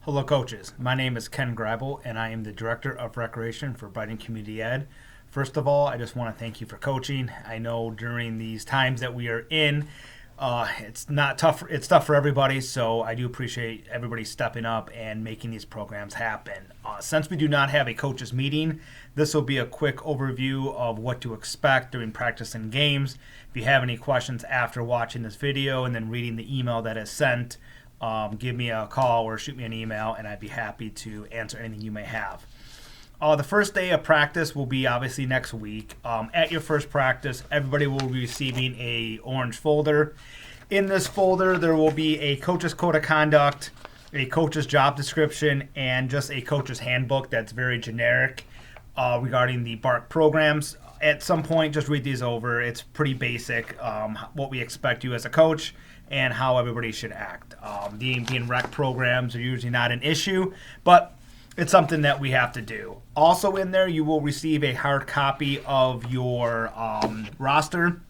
Hello, coaches. My name is Ken Greibel, and I am the Director of Recreation for Brighton Community Ed. First of all, I just want to thank you for coaching. I know during these times that we are in, it's not tough. It's tough for everybody, so I do appreciate everybody stepping up and making these programs happen. Since we do not have a coaches meeting, this will be a quick overview of what to expect during practice and games. If you have any questions after watching this video and then reading the email that is sent, give me a call or shoot me an email, and I'd be happy to answer anything you may have. The first day of practice will be obviously next week. At your first practice, everybody will be receiving a orange folder. In this folder, there will be a coach's code of conduct, a coach's job description, and just a coach's handbook that's very generic regarding the BARC programs. At some point, just read these over. It's pretty basic, what we expect you as a coach and how everybody should act. The being rec programs are usually not an issue, but it's something that we have to do. Also in there, you will receive a hard copy of your roster.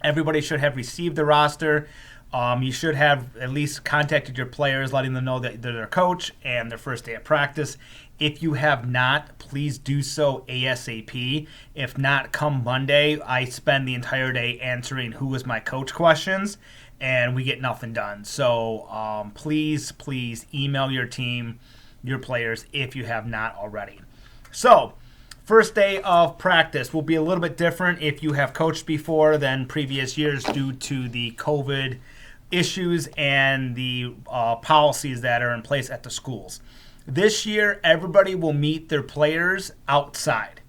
Everybody should have received the roster. You should have at least contacted your players, letting them know that they're their coach and their first day of practice. If you have not, please do so ASAP. If not, come Monday, I spend the entire day answering who is my coach questions, and we get nothing done. So please email your team, your players, if you have not already. So first day of practice will be a little bit different if you have coached before than previous years due to the COVID issues and the policies that are in place at the schools. This year, everybody will meet their players outside.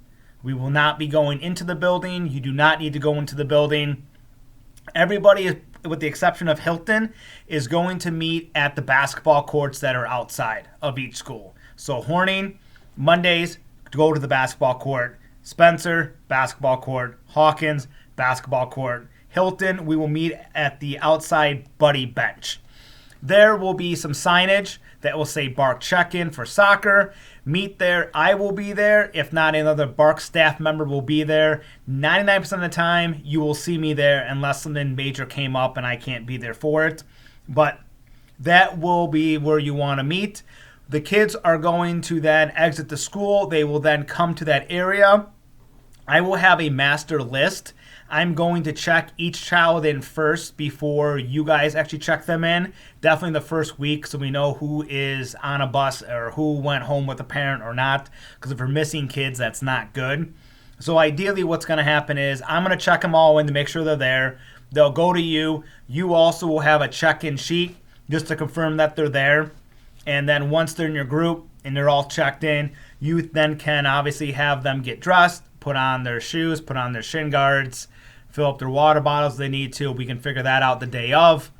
We will not be going into the building. You do not need to go into the building. Everybody, with the exception of Hilton, is going to meet at the basketball courts that are outside of each school. So Horning, Mondays, go to the basketball court. Spencer, basketball court. Hawkins, basketball court. Hilton, we will meet at the outside buddy bench. There will be some signage that will say BARC check-in for soccer. Meet there. I will be there. If not, another BARC staff member will be there. 99% of the time, you will see me there unless something major came up and I can't be there for it. But that will be where you want to meet. The kids are going to then exit the school. They will then come to that area. I will have a master list. I'm going to check each child in first before you guys actually check them in. Definitely the first week, so we know who is on a bus or who went home with a parent or not. Because if we're missing kids, that's not good. So ideally what's going to happen is I'm going to check them all in to make sure they're there. They'll go to you. You also will have a check-in sheet just to confirm that they're there. And then once they're in your group and they're all checked in, you then can obviously have them get dressed, put on their shoes, put on their shin guards, fill up their water bottles if they need to. We can figure that out the day of.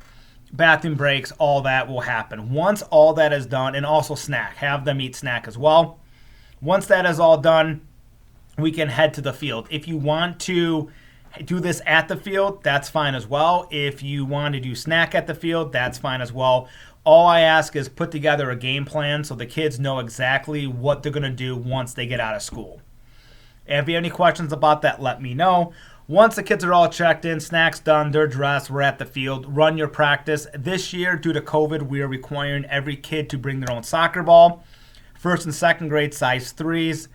Bathroom breaks, all that will happen. Once all that is done, and also snack. Have them eat snack as well. Once that is all done, we can head to the field. If you want to do this at the field, that's fine as well. If you want to do snack at the field, that's fine as well. All I ask is put together a game plan so the kids know exactly what they're going to do once they get out of school. If you have any questions about that, let me know. Once the kids are all checked in, snacks done, they're dressed, we're at the field, run your practice. This year, due to COVID, we are requiring every kid to bring their own soccer ball. First and second grade, size 3s.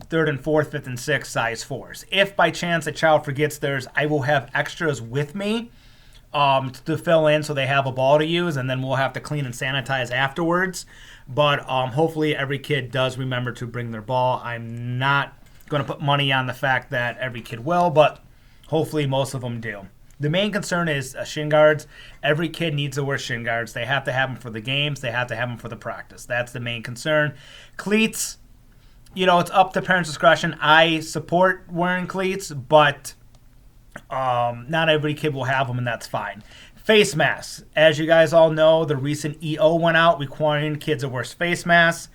Third and fourth, fifth and sixth, size 4s. If by chance a child forgets theirs, I will have extras with me to fill in so they have a ball to use, and then we'll have to clean and sanitize afterwards. But hopefully every kid does remember to bring their ball. I'm not going to put money on the fact that every kid will, but hopefully most of them do. The main concern is shin guards. Every kid needs to wear shin guards. They have to have them for the games. They have to have them for the practice. That's the main concern. Cleats, it's up to parents' discretion. I support wearing cleats, but not every kid will have them, and that's fine. Face masks. As you guys all know, the recent EO went out requiring kids to wear face masks.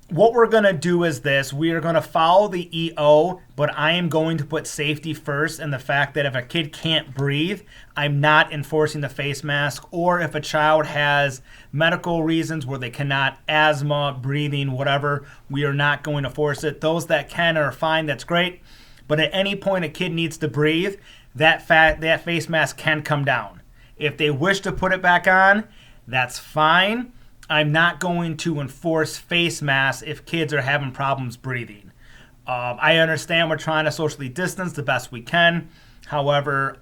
What we're going to do is this. We are going to follow the EO, but I am going to put safety first and the fact that if a kid can't breathe, I'm not enforcing the face mask. Or if a child has medical reasons where they cannot, asthma, breathing, whatever, we are not going to force it. Those that can are fine. That's great. But at any point a kid needs to breathe, that face mask can come down. If they wish to put it back on, That's fine. I'm not going to enforce face masks if kids are having problems breathing. I understand we're trying to socially distance the best we can. However,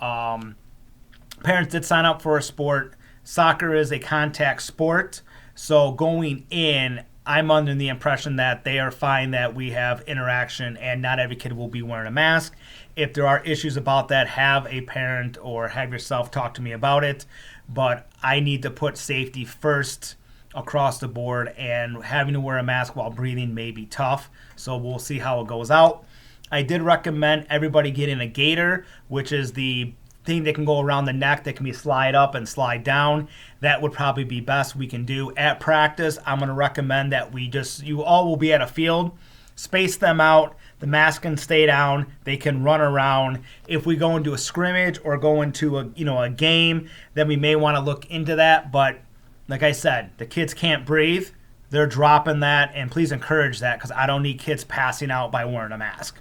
parents did sign up for a sport. Soccer is a contact sport. So going in, I'm under the impression that they are fine that we have interaction and not every kid will be wearing a mask. If there are issues about that, have a parent or have yourself talk to me about it. But I need to put safety first across the board, and having to wear a mask while breathing may be tough. So we'll see how it goes out. I did recommend everybody getting a gaiter, which is the thing that can go around the neck that can be slide up and slide down. That would probably be best we can do. At practice, I'm going to recommend that you all will be at a field, space them out, the mask can stay down, they can run around. If we go into a scrimmage or go into a game, then we may want to look into that. But like I said, the kids can't breathe. They're dropping that, and please encourage that because I don't need kids passing out by wearing a mask.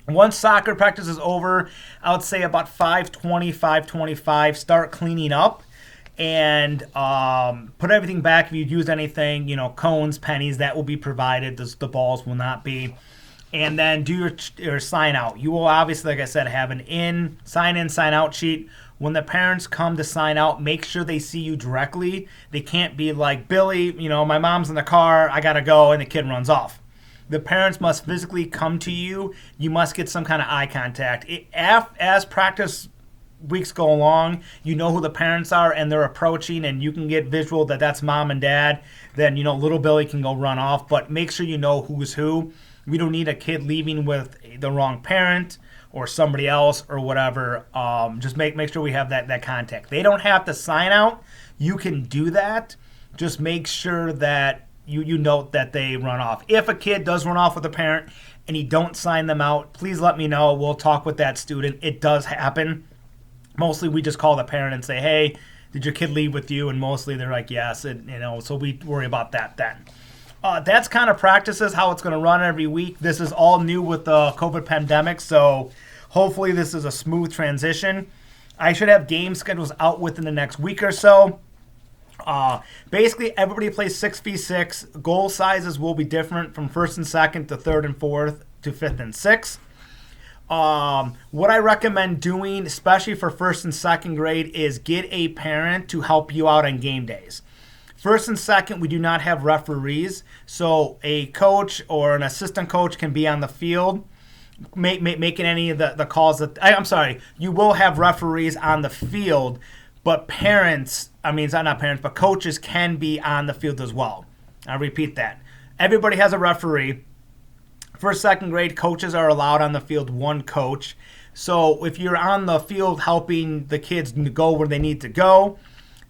Once soccer practice is over, I would say about 5:20, 5:25, start cleaning up and put everything back. If you used anything, cones, pennies, that will be provided. The balls will not be. And then do your sign out. You will obviously, like I said, have an sign in, sign out sheet. When the parents come to sign out, make sure they see you directly. They can't be like, Billy, my mom's in the car, I got to go, and the kid runs off. The parents must physically come to you. You must get some kind of eye contact. As practice weeks go along, you know who the parents are and they're approaching, and you can get visual that that's mom and dad. Then, little Billy can go run off, but make sure you know who's who. We don't need a kid leaving with the wrong parent or somebody else or whatever. Just make sure we have that contact. They don't have to sign out. You can do that. Just make sure that you note that they run off. If a kid does run off with a parent and you don't sign them out, please let me know. We'll talk with that student. It does happen. Mostly we just call the parent and say, hey, did your kid leave with you? And mostly they're like, yes. And, so we worry about that then. That's kind of practices, how it's going to run every week. This is all new with the COVID pandemic, so hopefully this is a smooth transition. I should have game schedules out within the next week or so. Basically, everybody plays 6v6. Goal sizes will be different from first and second to third and fourth to fifth and sixth. What I recommend doing, especially for first and second grade, is get a parent to help you out on game days. First and second, we do not have referees, so a coach or an assistant coach can be on the field making any of the calls. You will have referees on the field, but coaches can be on the field as well. I'll repeat that. Everybody has a referee. First, second grade, coaches are allowed on the field, one coach. So if you're on the field helping the kids go where they need to go,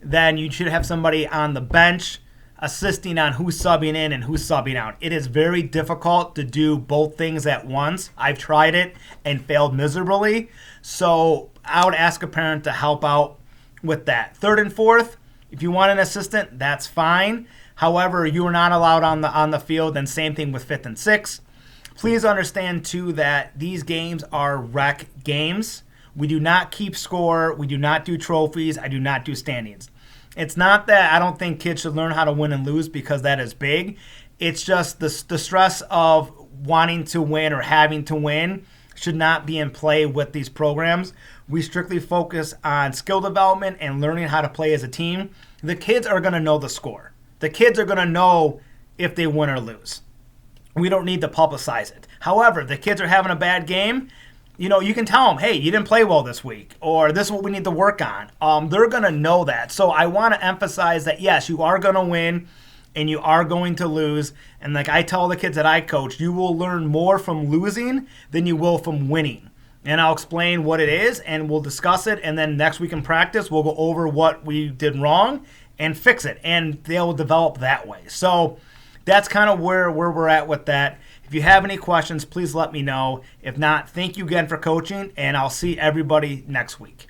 then you should have somebody on the bench assisting on who's subbing in and who's subbing out. It is very difficult to do both things at once. I've tried it and failed miserably. So I would ask a parent to help out with that. Third and fourth, if you want an assistant, that's fine. However, you are not allowed on the field, and same thing with fifth and sixth. Please understand, too, that these games are rec games. We do not keep score. We do not do trophies. I do not do standings. It's not that I don't think kids should learn how to win and lose because that is big. It's just the stress of wanting to win or having to win should not be in play with these programs. We strictly focus on skill development and learning how to play as a team. The kids are going to know the score. The kids are going to know if they win or lose. We don't need to publicize it. However, the kids are having a bad game. You can tell them, hey, you didn't play well this week, or this is what we need to work on. They're going to know that. So I want to emphasize that, yes, you are going to win and you are going to lose. And like I tell the kids that I coach, you will learn more from losing than you will from winning. And I'll explain what it is, and we'll discuss it. And then next week in practice, we'll go over what we did wrong and fix it. And they'll develop that way. So that's kind of where we're at with that. If you have any questions, please let me know. If not, thank you again for coaching, and I'll see everybody next week.